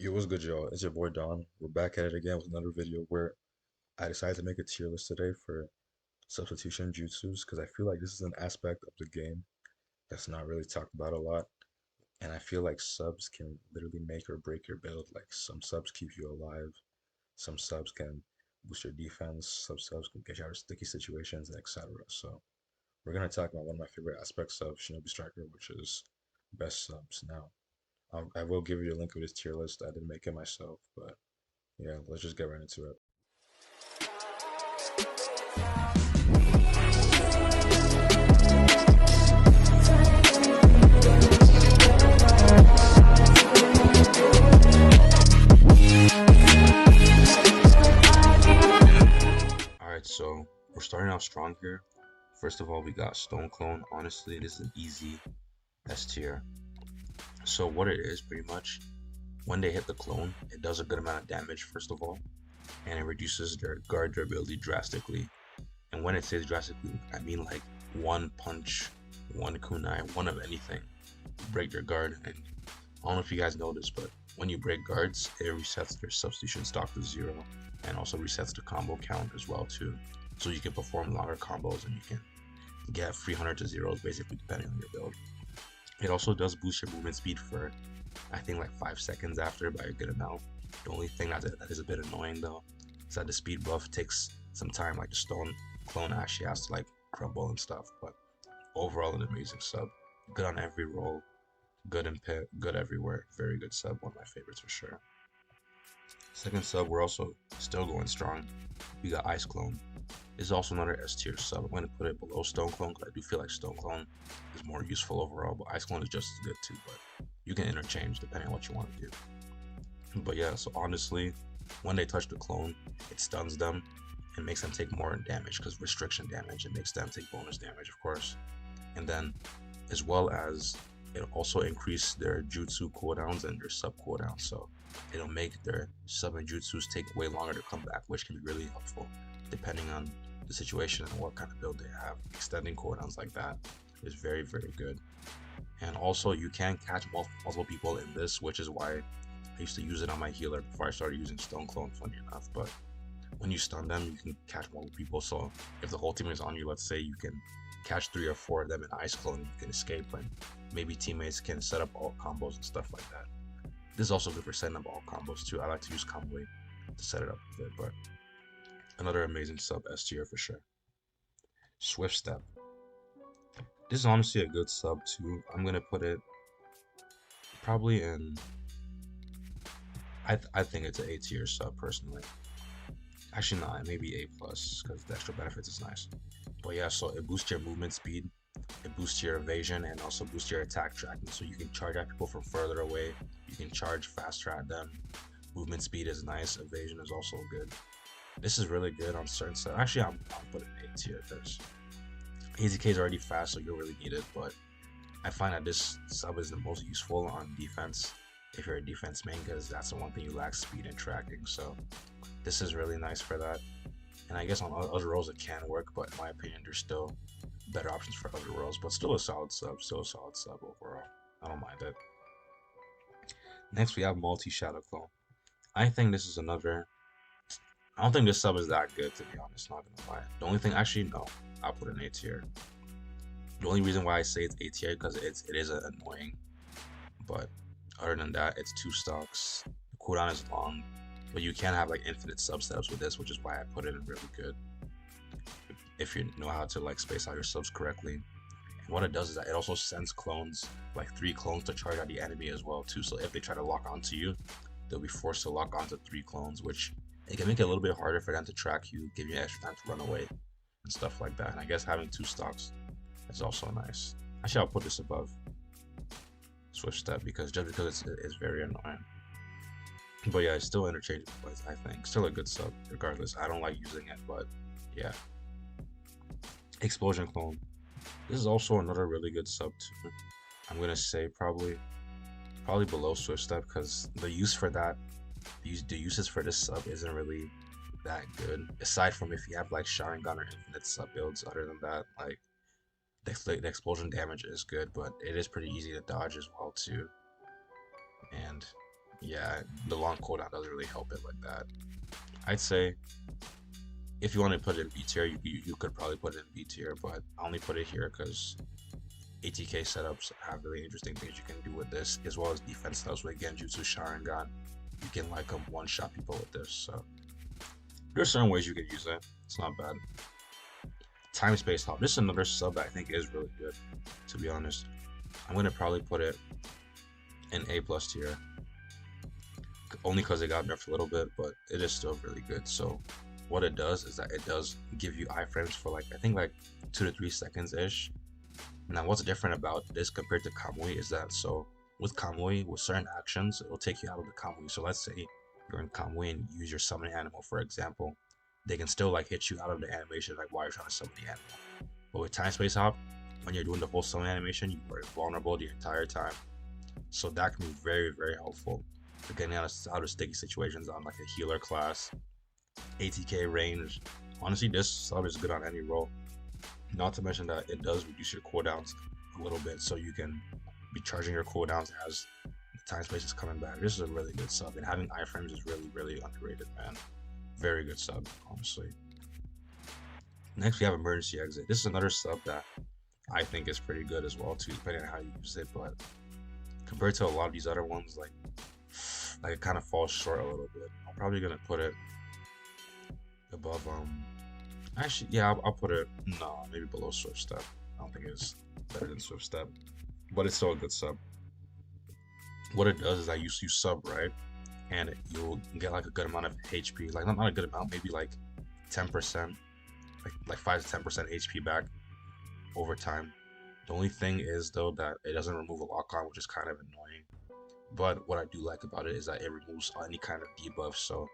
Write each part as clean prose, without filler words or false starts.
Yo, what's good, y'all? It's your boy Don. We're back at it again with another video where I decided to make a tier list today for substitution jutsus because I feel like this is an aspect of the game that's not really talked about a lot. And I feel like subs can literally make or break your build. Like some subs keep you alive, some subs can boost your defense, some subs can get you out of sticky situations, and etc. So we're gonna talk about one of my favorite aspects of Shinobi Striker, which is best subs. Now, I will give you a link of this tier list. I didn't make it myself, but yeah, let's just get right into it. Alright, so we're starting off strong here. First of all, we got Stone Clone. Honestly, this is an easy S tier. So what it is, pretty much, when they hit the clone, it does a good amount of damage, first of all, and it reduces their guard durability drastically. And when it says drastically, I mean like one punch, one kunai, one of anything, break their guard. And I don't know if you guys know this, but when you break guards, it resets their substitution stock to 0 and also resets the combo count as well too. So you can perform longer combos and you can get 300 to zeros basically depending on your build. It also does boost your movement speed for I think like 5 seconds after by a good amount. The only thing that is a bit annoying though is that the speed buff takes some time, like the stone clone actually has to like crumble and stuff, but overall an amazing sub. Good on every roll, good in pit, good everywhere. Very good sub, one of my favorites for sure. Second sub, we're also still going strong. We got Ice Clone. This is also another S tier sub. I'm going to put it below Stone Clone because I do feel like Stone Clone is more useful overall, but Ice Clone is just as good too, but you can interchange depending on what you want to do. But yeah, so honestly, when they touch the clone, it stuns them and makes them take more damage because restriction damage, it makes them take bonus damage, of course. And then, as well as it also increase their jutsu cooldowns and their sub cooldowns, so it'll make their sub and jutsus take way longer to come back, which can be really helpful depending on the situation and what kind of build they have. Extending cooldowns like that is very, very good. And also, you can catch multiple people in this, which is why I used to use it on my healer before I started using Stone Clone, funny enough. But when you stun them, you can catch multiple people. So if the whole team is on you, let's say you can catch 3 or 4 of them in Ice Clone, you can escape, and maybe teammates can set up all combos and stuff like that. This is also good for setting up all combos too. I like to use combo to set it up with it, but another amazing sub S tier for sure. Swift Step. This is honestly a good sub too. I'm gonna put it probably in. I think it's an A tier sub personally. Actually, not maybe A plus because the extra benefits is nice. But yeah, so it boosts your movement speed, it boosts your evasion, and also boosts your attack tracking. So you can charge at people from further away. You can charge faster at them. Movement speed is nice. Evasion is also good. This is really good on certain stuff. Actually, I'm putting A tier because AZK is already fast, so you don't really need it. But I find that this sub is the most useful on defense if you're a defense main because that's the one thing you lack, speed and tracking. So this is really nice for that. And I guess on other roles it can work, but in my opinion, there's still better options for other roles. But still a solid sub, overall. I don't mind it. Next we have Multi Shadow Clone. I think this is another. I don't think this sub is that good to be honest. Not gonna lie. The only thing, actually, no, I'll put an A tier. The only reason why I say it's A tier because it is annoying, but other than that, it's 2 stocks. The cooldown is long, but you can have like infinite sub setups with this, which is why I put it in really good. If you know how to like space out your subs correctly. And what it does is that it also sends clones, like 3 clones to charge at the enemy as well too. So if they try to lock onto you, they'll be forced to lock onto 3 clones, which it can make it a little bit harder for them to track you, give you extra time to run away and stuff like that. And I guess having 2 stocks is also nice. Actually, I'll put this above Swift Step because it's very annoying. But yeah, it's still interchangeable, I think. Still a good sub, regardless. I don't like using it, but yeah. Explosion Clone. This is also another really good sub too. I'm gonna say probably below Swift Step because the use for that, the uses for this sub isn't really that good. Aside from if you have like Sharingan or infinite sub builds, other than that, like the explosion damage is good, but it is pretty easy to dodge as well too. And Yeah, the long cooldown doesn't really help it like that. I'd say if you want to put it in B tier, you could probably put it in B tier, but I only put it here because ATK setups have really interesting things you can do with this, as well as defense stuff with Genjutsu Sharingan. You can like one-shot people with this, so there's certain ways you can use it. It's not bad. Time Space Hop. This is another sub that I think is really good, to be honest. I'm gonna probably put it in A plus tier, only because it got nerfed a little bit, but it is still really good. So what it does is that it does give you iframes for like I think like 2 to 3 seconds ish. Now what's different about this compared to Kamui is that so with Kamui, with certain actions, it will take you out of the Kamui. So let's say you're in Kamui and you use your summon animal, for example, they can still like hit you out of the animation like while you're trying to summon the animal. But with Time Space Hop, when you're doing the whole summon animation, you are vulnerable the entire time. So that can be very, very helpful for getting out of sticky situations on like a healer class, ATK range. Honestly, this sub is good on any role. Not to mention that it does reduce your cooldowns a little bit, so you can be charging your cooldowns as the time space is coming back. This is a really good sub, and having iframes is really, really underrated, man. Very good sub, honestly. Next, we have Emergency Exit. This is another sub that I think is pretty good as well, too, depending on how you use it. But compared to a lot of these other ones, like it kind of falls short a little bit. I'm probably gonna put it above actually, yeah, I'll put it maybe below Swift Step. I don't think it's better than Swift Step, but it's still a good sub. What it does is that you sub, right, and you'll get like a good amount of HP, like not a good amount, maybe like 10%, like 5 to 10% HP back over time. The only thing is though that it doesn't remove a lock on, which is kind of annoying. But what I do like about it is that it removes any kind of debuff. So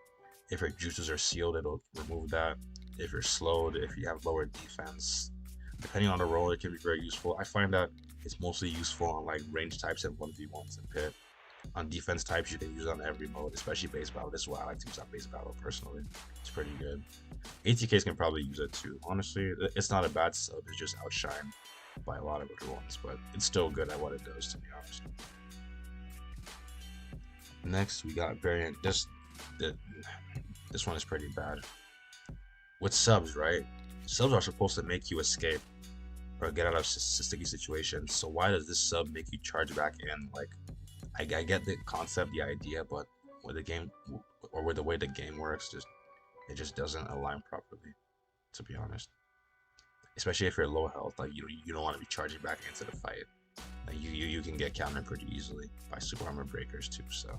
if your jutsus are sealed, it'll remove that. If you're slowed, if you have lower defense, depending on the role, it can be very useful. I find that it's mostly useful on like range types and 1v1s and pit. On defense types, you can use it on every mode, especially base battle. This is why I like to use on base battle personally. It's pretty good. ATKs can probably use it too. Honestly, it's not a bad sub. It's just outshined by a lot of other ones, but it's still good at what it does, to be honest. Next, we got variant. This one is pretty bad. With subs, right? Subs are supposed to make you escape or get out of sticky situations. So why does this sub make you charge back in? Like, I get the concept, the idea, but with the game or with the way the game works, it just doesn't align properly. To be honest, especially if you're low health, like you don't want to be charging back into the fight. Like you can get countered pretty easily by super armor breakers too. So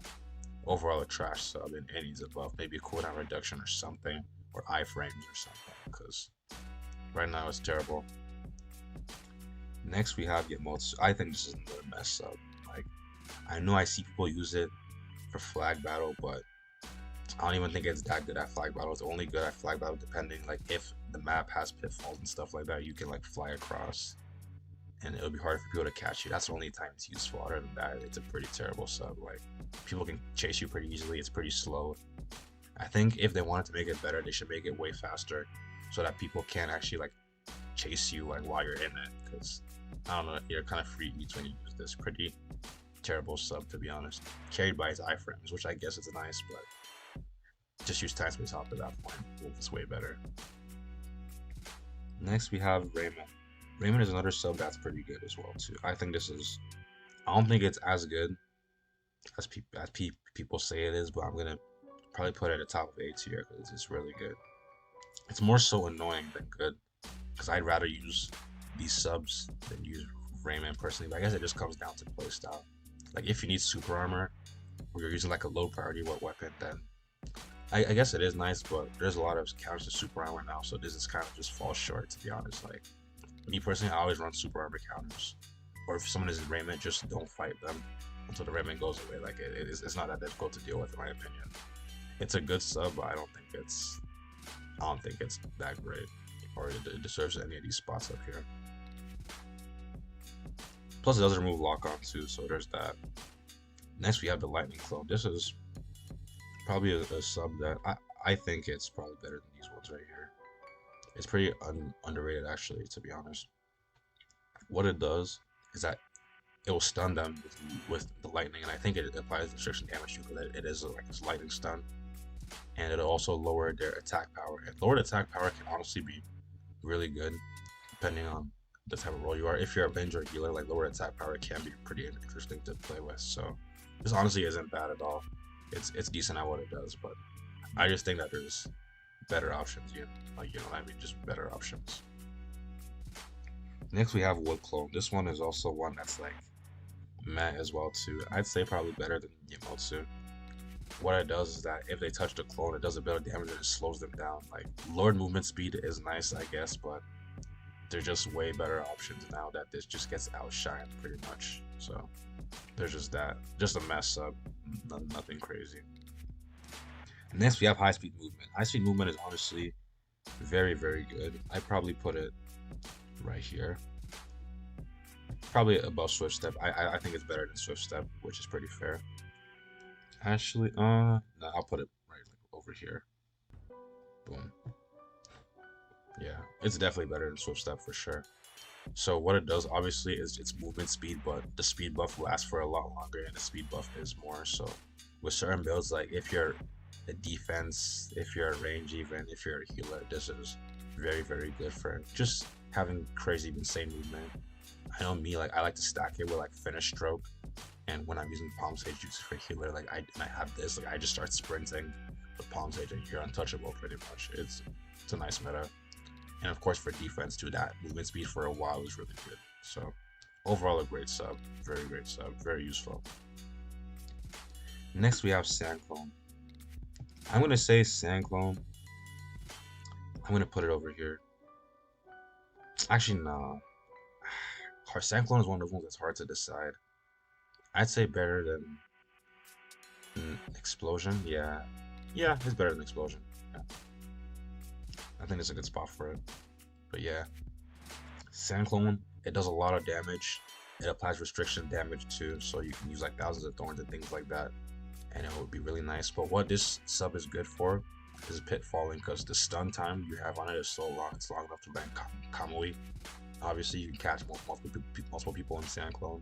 overall, a trash sub, and it needs a buff, maybe a cooldown reduction or something, or iframes or something, because right now it's terrible. Next we have Yamotsu. I think this is another mess sub. Like, I know I see people use it for flag battle, but I don't even think it's that good at flag battle. It's only good at flag battle depending, like, if the map has pitfalls and stuff like that, you can like fly across and it'll be hard for people to catch you. That's the only time it's useful. Other than that, it's a pretty terrible sub. Like, people can chase you pretty easily. It's pretty slow. I think if they wanted to make it better, they should make it way faster so that people can't actually like chase you like while you're in it, because I don't know, you're kind of free eats when you use this. Pretty terrible sub, to be honest. Carried by his iframes, which I guess is nice, but just use time space hop at that point. It's way better. Next we have Raymond. Raymond is another sub that's pretty good as well too. I think this is, I don't think it's as good as people say it is, but I'm gonna probably put it at the top of A tier because it's really good. It's more so annoying than good, because I'd rather use these subs than use Raymond personally. But I guess it just comes down to playstyle. Like, if you need super armor or you're using like a low priority weapon, then I guess it is nice, but there's a lot of counters to super armor now, so this is kind of just falls short, to be honest. Like, me personally, I always run super armor counters, or if someone is in Raymond, just don't fight them until the Raymond goes away. Like, it's not that difficult to deal with, in my opinion. It's a good sub, but I don't think it's that great, or it deserves any of these spots up here. Plus, it does remove lock on too, so there's that. Next, we have the Lightning Clone. This is probably a sub that I think it's probably better than these ones right here. It's pretty underrated, actually, to be honest. What it does is that it will stun them with the lightning, and I think it applies restriction damage too, because it is like this lightning stun, and it'll also lower their attack power. And lowered attack power can honestly be really good, depending on the type of role you are. If you're a bench or healer, like lower attack power can be pretty interesting to play with. So this honestly isn't bad at all. It's decent at what it does, but I just think that there's better options. You know what I mean, just better options. Next we have Wood Clone. This one is also one that's like meh as well too. I'd say probably better than Yamotsu. What it does is that if they touch the clone, it does a bit of damage and it slows them down. Like lowered movement speed is nice, I guess, but they're just way better options now that this just gets outshined pretty much. So there's just that, just a mess up, nothing crazy. Next we have high speed movement. High speed movement is honestly very, very good. I probably put it right here, probably above Swift Step. I think it's better than Swift Step, which is pretty fair. Actually, no, I'll put it right like over here. Boom. Yeah, it's definitely better than Swift Step for sure. So what it does obviously is its movement speed, but the speed buff lasts for a lot longer, and the speed buff is more. So with certain builds, like if you're a defense, if you're a range, even if you're a healer, this is very, very good for just having crazy insane movement. I know me, like I like to stack it with like finish stroke, and when I'm using Palm Sage Jutsu for healer, like I have this, like I just start sprinting with Palm Sage and you're untouchable pretty much. It's a nice meta. And of course for defense too, that movement speed for a while is really good. So overall a great sub, very great sub, very useful. Next we have Sand Clone. I'm gonna say Sand Clone. I'm gonna put it over here. Actually, no. Sand Clone is one of those ones that's hard to decide. I'd say better than Explosion. Yeah, it's better than Explosion. Yeah. I think it's a good spot for it. But yeah, Sand Clone, it does a lot of damage. It applies restriction damage too, so you can use like thousands of thorns and things like that, and it would be really nice. But what this sub is good for is pit falling, because the stun time you have on it is so long. It's long enough to ban Kamui. Obviously, you can catch multiple people in Sand Clone.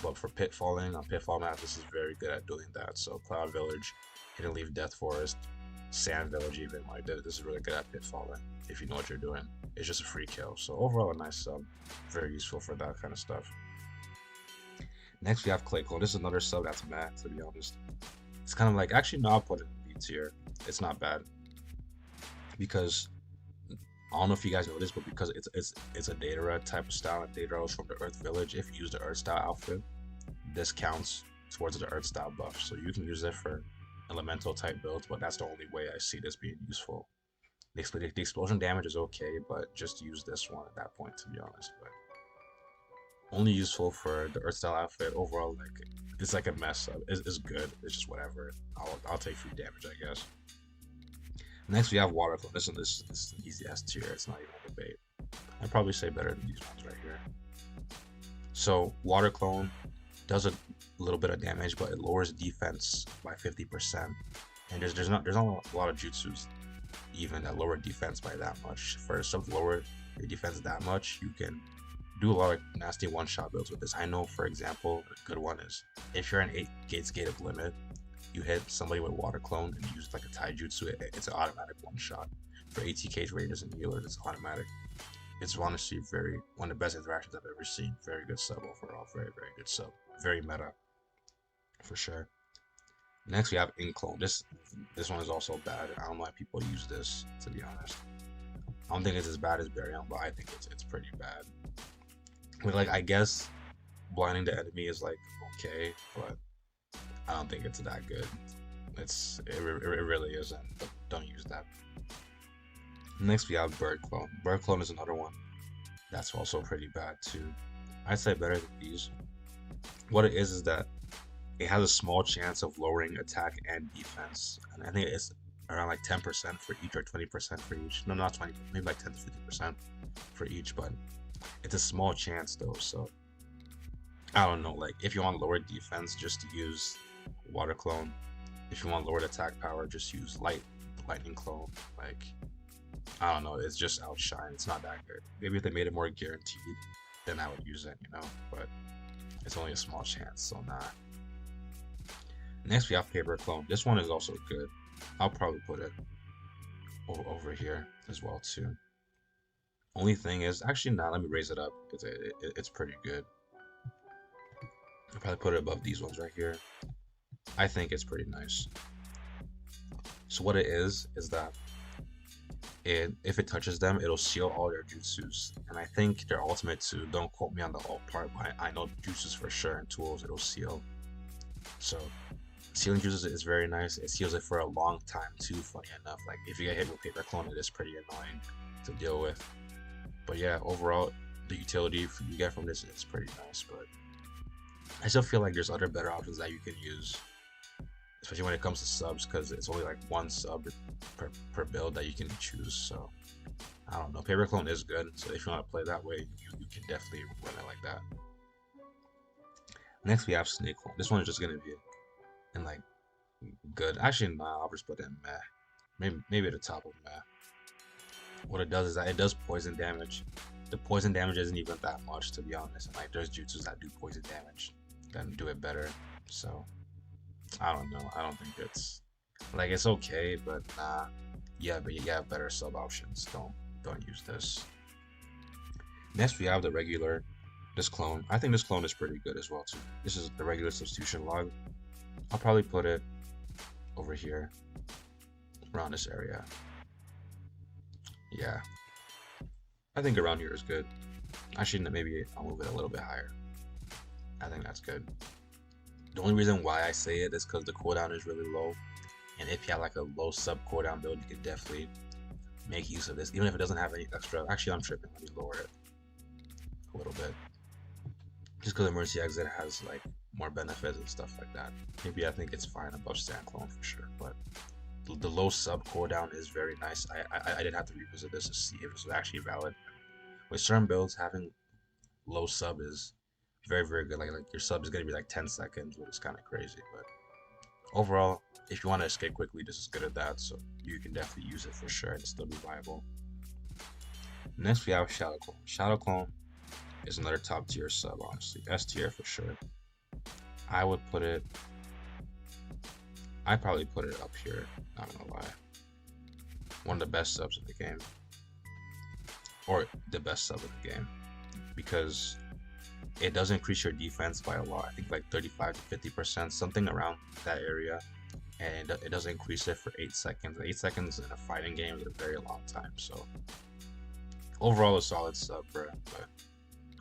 But for pit falling on pitfall maps, this is very good at doing that. So Cloud Village, Hidden Leaf Death Forest, Sand Village, even like this is really good at pit falling if you know what you're doing. It's just a free kill. So overall a nice sub, very useful for that kind of stuff. Next we have Clay Clone. This is another sub that's mad, to be honest. It's kind of like, actually no, I'll put it in B tier. It's not bad, because I don't know if you guys know this, but because it's a Datara type of style, and Datara is from the Earth Village. If you use the Earth style outfit, this counts towards the Earth style buff. So you can use it for elemental type builds, but that's the only way I see this being useful. The explosion damage is okay, but just use this one at that point, to be honest. But only useful for the Earth style outfit. Overall, like it's like a mess up. It's good. It's just whatever. I'll take free damage, I guess. Next we have Water Clone. This is an easy S tier. It's not even a debate. I'd probably say better than these ones right here. So Water Clone does a little bit of damage, but it lowers defense by 50%. And there's not a lot of jutsus even that lower defense by that much. For some lower your defense that much, you can do a lot of nasty one-shot builds with this. I know, for example, a good one is if you're an 8 gates gate of limit, you hit somebody with Water Clone and use like a Taijutsu, it's an automatic one-shot. For ATKs, Raiders, and Healers, it's automatic. It's honestly one of the best interactions I've ever seen. Very good sub overall, very, very good sub. Very meta, for sure. Next we have Ink Clone. This one is also bad. I don't know why people use this, to be honest. I don't think it's as bad as Baryon, but I think it's pretty bad. But like, I guess blinding the enemy is like okay, but I don't think it's that good. It really isn't. But don't use that. Next we have Bird Clone. Bird Clone is another one that's also pretty bad too. I'd say better than these. What it is that it has a small chance of lowering attack and defense, and I think it's around like 10% for each or 20% for each. No, not 20, maybe like 10 to 50% for each, but it's a small chance though. So I don't know, like if you want lower defense, just use Water Clone. If you want lowered attack power, just use Lightning Clone. Like, I don't know, it's just outshine. It's not that good. Maybe if they made it more guaranteed, then I would use it, you know. But It's only a small chance, so nah. Next we have Paper Clone. This one is also good. I'll probably put it over here as well too. Only thing is, actually nah, let me raise it up because it's pretty good. I'll probably put it above these ones right here. I think it's pretty nice. So what it is that if it touches them, it'll seal all their jutsus. And I think their ultimate too, don't quote me on the alt part, but I know jutsus for sure and tools it'll seal. So sealing jutsus is very nice. It seals it for a long time too, funny enough. Like if you get hit with Paper Clone, it is pretty annoying to deal with. But yeah, overall, the utility you get from this is pretty nice, but I still feel like there's other better options that you can use, especially when it comes to subs, because it's only like one sub per build that you can choose. So I don't know. Paper Clone is good, so if you want to play that way, you can definitely run it like that. Next we have Snake Clone. This one is just gonna be in like good. Actually, nah, I'll just put it in meh. Maybe at the top of meh. What it does is that it does poison damage. The poison damage isn't even that much, to be honest. And like there's jutsus that do poison damage that do it better. So I don't know. I don't think it's like it's okay, but nah. Yeah, but you got better sub options. Don't use this. Next we have this clone. I think this clone is pretty good as well too. This is the regular substitution log. I'll probably put it over here, around this area. Yeah, I think around here is good. Actually, maybe I'll move it a little bit higher. I think that's good. The only reason why I say it is because the cooldown is really low, and if you have like a low sub cooldown build, you can definitely make use of this, even if it doesn't have any extra. Actually, I'm tripping. Let me lower it a little bit, just because emergency exit has like more benefits and stuff like that. Maybe I think it's fine above Stand Clone for sure, but the low sub cooldown is very nice. I did have to revisit this to see if it was actually valid. With certain builds, having low sub is very good. Like your sub is gonna be like 10 seconds, which is kind of crazy. But overall, if you want to escape quickly, this is good at that. So you can definitely use it for sure and still be viable. Next we have Shadow Clone. Shadow Clone is another top tier sub, honestly. S tier for sure. I'd probably put it up here, not gonna lie. One of the best subs in the game. Or the best sub in the game. Because it does increase your defense by a lot. I think like 35 to 50%, something around that area. And it does increase it for 8 seconds. 8 seconds in a fighting game is a very long time. So overall a solid sub, bro. But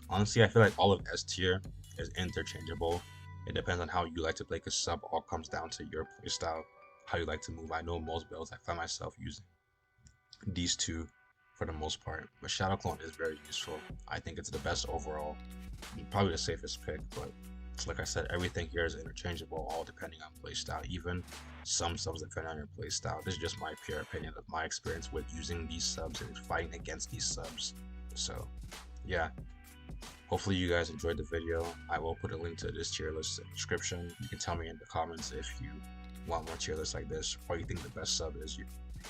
honestly, I feel like all of S tier is interchangeable. It depends on how you like to play, because sub all comes down to your playstyle, how you like to move. I know most builds I find myself using these two for the most part, but Shadow Clone is very useful. I think it's the best overall, probably the safest pick, but like I said, everything here is interchangeable, all depending on playstyle. Even some subs depend on your playstyle. This is just my pure opinion of my experience with using these subs and fighting against these subs. So yeah, hopefully you guys enjoyed the video. I will put a link to this tier list in the description. You can tell me in the comments if you want more tier lists like this, or you think the best sub is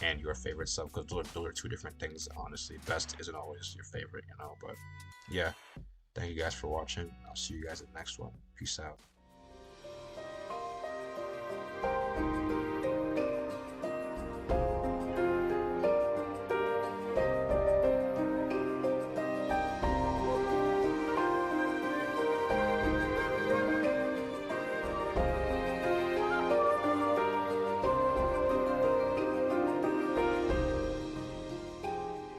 and your favorite sub, because those are two different things, honestly. Best isn't always your favorite, but yeah, thank you guys for watching. I'll see you guys in the next one. Peace out.